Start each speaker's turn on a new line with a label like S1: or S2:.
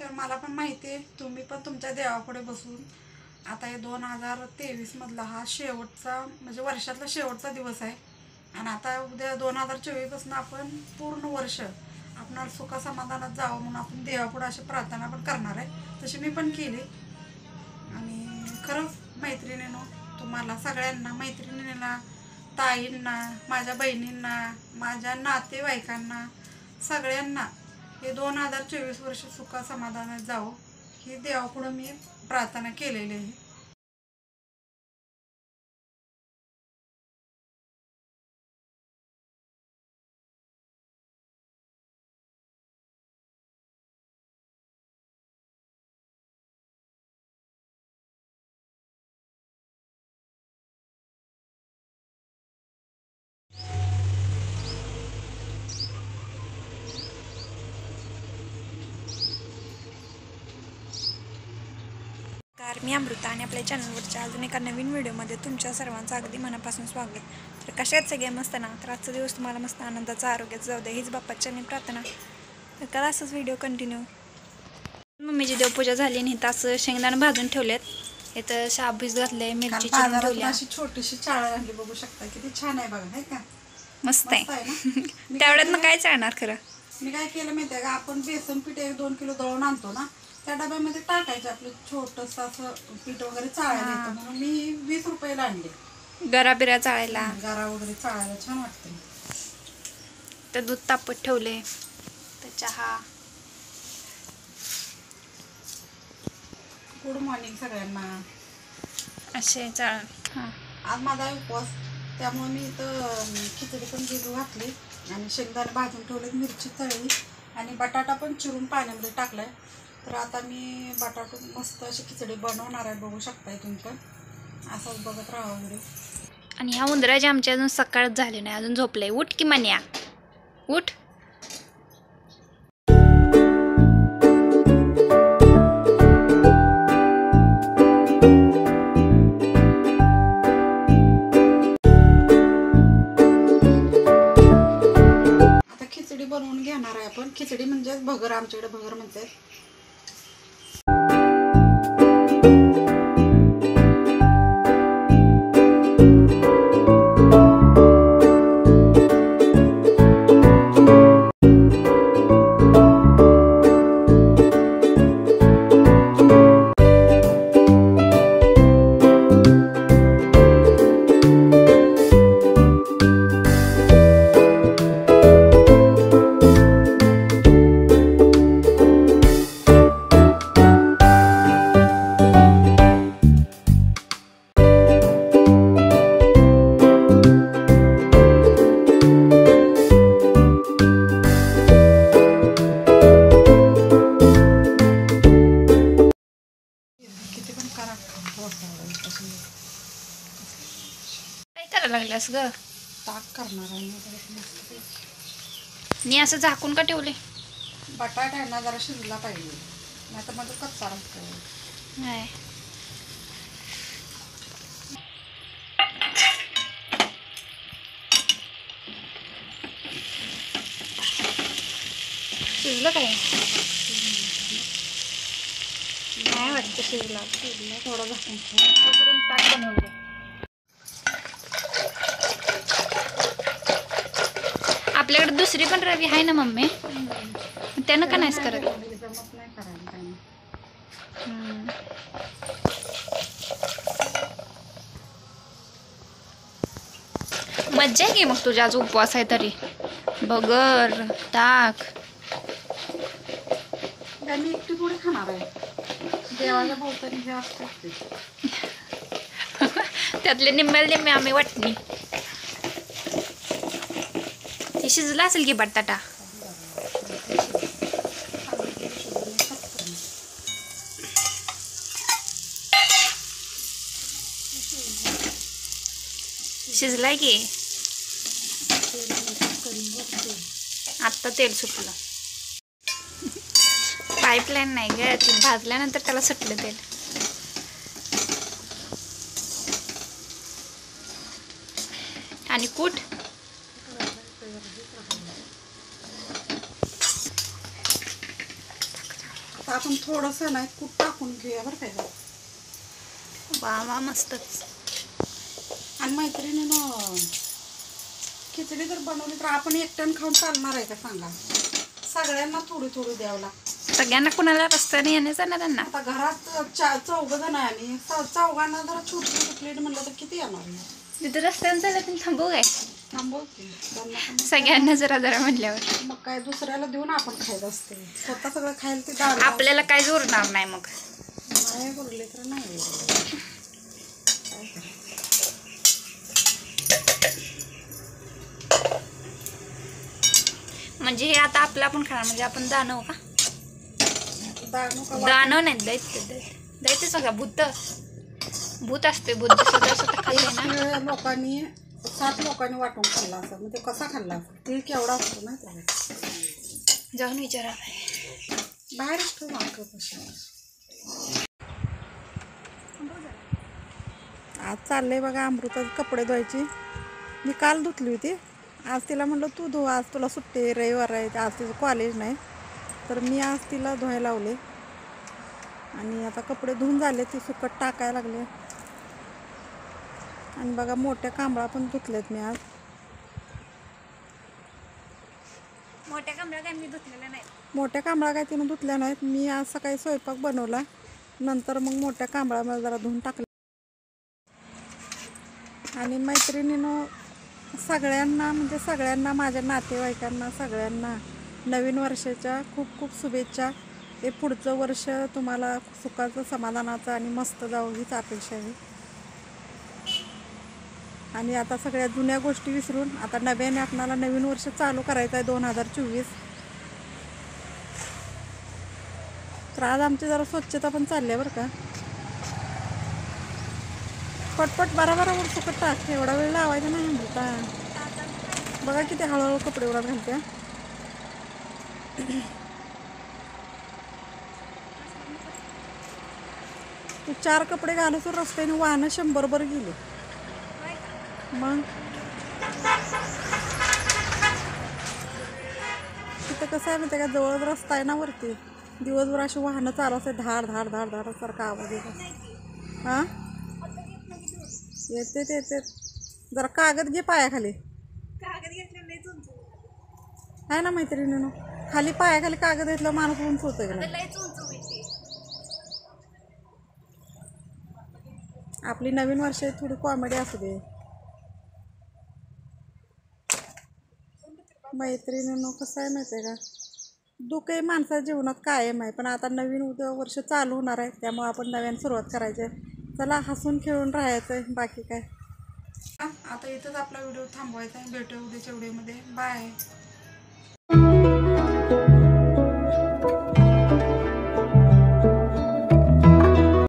S1: तर मला पण माहिती आहे तुम्ही पण तुमच्या देवापुढे बसून आता हे 2023 मधला हा शेवटचा म्हणजे वर्षातला शेवटचा दिवस आहे आणि आता उद्या 2024 पासून आपण पूर्ण वर्ष आपणाला सुख समाधानात जावं म्हणून आपण देवापुढे अशी प्रार्थना पण करणार आहे। तशी मी पण केली आणि खरंच मैत्रिणींनो तुम्हाला सगळ्यांना मैत्रिणींना ताईंना माझ्या बहिणींना माझ्या नातेवाईकांना सगळ्यांना हे 2024 वर्ष सुख समाधानात जावं ही देवापुढे मी प्रार्थना केलेली आहे।
S2: मी अमृता आणि आपल्या चॅनलवरच्या अजून एका नवीन व्हिडिओमध्ये तुमच्या सर्वांचं अगदी मनापासून स्वागत। तर कशा आहेत सगळे मस्त ना? तर आजचा दिवस तुम्हाला मस्त आनंदाचा आरोग्याचा जाऊ दे हीच बाप्पाच्या मी प्रार्थना। तर करा असंच व्हिडिओ कंटिन्यू। मम्मीची देवपूजा झाली आणि इथं असं शेंगदाणे भाजून ठेवलेत। इथं शाबूस घातले, मिरची चिरून ठेवली,
S1: अशी छोटीशी चाळ आणली बघू शकता किती छान आहे बघा आहे का?
S2: मस्त आहे तेवढ्यात काय चालणार खरं।
S1: मी काय केलं माहिती आहे का आपण बेसन पीठ 1-2 किलो दळून आणतो ना त्या डब्यामध्ये टाकायचं आपलं छोटंसं असं पीठ वगैरे चाळायला येतं म्हणून मी 20 रुपयाला आणले
S2: गरा बिरा चाळायला
S1: गरा वगैरे चाळायला छान वाटतं।
S2: तर दूध तापत ठेवले तर चहा।
S1: गुड मॉर्निंग सगळ्यांना।
S2: असे चाळ हां
S1: आज माझा उपवास त्यामुळे मी इथं खिचडी पण भिजू घातली आणि शेंगदाणे भाजून ठेवले, मिरची तळली आणि बटाटा पण चिरून पाण्यामध्ये टाकलाय। तर आता मी बटाटा मस्त अशी खिचडी बनवणार आहे बघू शकताय तुम्ही पण असंच बघत राहा वगैरे।
S2: आणि ह्या उंदराची आमची अजून सकाळच झाली नाही अजून झोपलंय। उठ की मन्या उठ।
S1: आता खिचडी बनवून घेणार आहे आपण। खिचडी म्हणजे भगर, आमच्याकडे भगर म्हणतात।
S2: काय करायला लागल्यास ग?
S1: ताक करणार आहे
S2: मी असं झाकून का ठेवले?
S1: बटाटा आहे ना जरा शिजला पाहिजे नाही तर मग कच्चा राहतो।
S2: नाही शिजलं काय? नाही वाटतं शिजला
S1: थोडा झाकून
S2: तोपर्यंत ताक बनवलं। आपल्याकडे दुसरी पण रवी आहे ना मम्मी त्यानं का नाहीच करत?
S1: जमत नाही करायला काही।
S2: मज्जा आहे की मग तुझ्या आज उपवास आहे तरी भगर ताक।
S1: मी एकटी थोडी खाणार आहे देवाच्या भोवतानी हे असतात
S2: त्यातले निम्म्याला निम्मे आम्ही वाटणी। हे शिजला असेल की बटाटा? शिजलाय की आत्ता तेल सुटलं। पाईपलाईन नाही ग ती भाजल्यानंतर त्याला सुटलं तेल। आणि कूट
S1: आता आपण थोडंसं नाही कूट टाकून घेऊया बरं काय.
S2: वा वा मस्तच.
S1: आणि मैत्रिणीनं खिचडी जर बनवली तर आपण एकट्यानं खाऊन चालणार आहे का सांगा. सगळ्यांना थोडी थोडी द्यावं लागतं.
S2: सगळ्यांना कुणाला रस्त्याने येण्याचं ना त्यांना.
S1: आता घरात चौघ जण आहे आणि चौघांना जर छोटी छोटी प्लेट म्हणलं तर किती येणार आहे.
S2: तिथं रस्त्यानं झालं तुम्ही थांबू काय
S1: थांबव की. त्यांना पण
S2: सगळ्यांना जरा जरा म्हटल्यावर
S1: मग काय दुसऱ्याला देऊन आपण खायचं असतं. स्वतः सगळं खायला ते दारू
S2: आपल्याला काय जोरणार नाही मग.
S1: नाही बोलले तर नाही बोलले. काय करायचं.
S2: म्हणजे हे आता आपलं आपण खाणार म्हणजे आपण दानव का.
S1: दारू का
S2: दानव नाही दैत्य दैत्य दैत्य सगळं भूत असते. बुद्ध स्वतः स्वतः खाल्ले ना.
S1: वाटून लोकांनी 7 लोकांनी वाटून खाल्ला असं. मग ते कसा खाल्ला असं. ते केवढा असतो ना त्याला.
S2: जाऊन विचारा.
S1: बाहेरच ठेवू मागं कशा. आज चाललंय बघा अमृताचे कपडे धुवायची. मी काल धुतली होती. आज तिला म्हणलं तू धु, आज तुला सुट्टी आहे, रविवार आहे, आज तिचं कॉलेज नाही. तर मी आज तिला धुवायला लावले आणि आता कपडे धुवून झाले. ती सुकट टाकायला लागले. आणि बघा मोठ्या कांबळा पण धुतलेत मी आज.
S2: मोठ्या कमरा काय मी धुतलेल्या नाही.
S1: मोठ्या कांबळा काय तिनं धुतल्या नाहीत. मी आज सकाळी स्वयंपाक बनवला नंतर मग मोठ्या कांबळा मला जरा धुवून टाकले. आणि मैत्रिणीनं सगळ्यांना म्हणजे सगळ्यांना माझ्या नातेवाईकांना सगळ्यांना नवीन वर्षाच्या खूप खूप शुभेच्छा. हे पुढचं वर्ष तुम्हाला सुखाचं समाधानाचं आणि मस्त जावं हीच अपेक्षा आहे. आणि आता सगळ्या जुन्या गोष्टी विसरून आता नव्याने आपणाला नवीन वर्ष चालू करायचं आहे 2024. तर आज आमची जरा स्वच्छता पण चालली आहे बरं का. पटपट बारा वर सुकट टाक. एवढा वेळ लावायचा नाही म्हणता. बघा किती हळूहळू कपडे उडत घालते. तू 4 कपडे घालून रस्त्याने वाहनं 100 भर गेली. मग तिथं कसं आहे माहिती आहे का, जवळ रस्ता आहे ना वरती. दिवसभर अशी वाहनं चालू असते. धाड धाड धाड धाड सारखा आवाज येतो. हां येते. जरा कागद घे पायाखाली. आहे ना मैत्रिणीनं, खाली पायाखाली कागद घेतलं माणूस उंच होतोय का. आपली नवीन वर्ष थोडी कॉमेडी असू दे. मैत्रिणीनं कसं आहे माहिती आहे का, दुःख हे माणसाच्या जीवनात कायम आहे. पण आता नवीन उद्या वर्ष चालू होणार आहे त्यामुळे आपण नव्याने सुरुवात करायची आहे. चला हसून खेळून राहायचं आहे. बाकी काय. आता इथंच आपला व्हिडिओ थांबवायचा आहे. भेटूया उद्याच्या व्हिडिओमध्ये. बाय.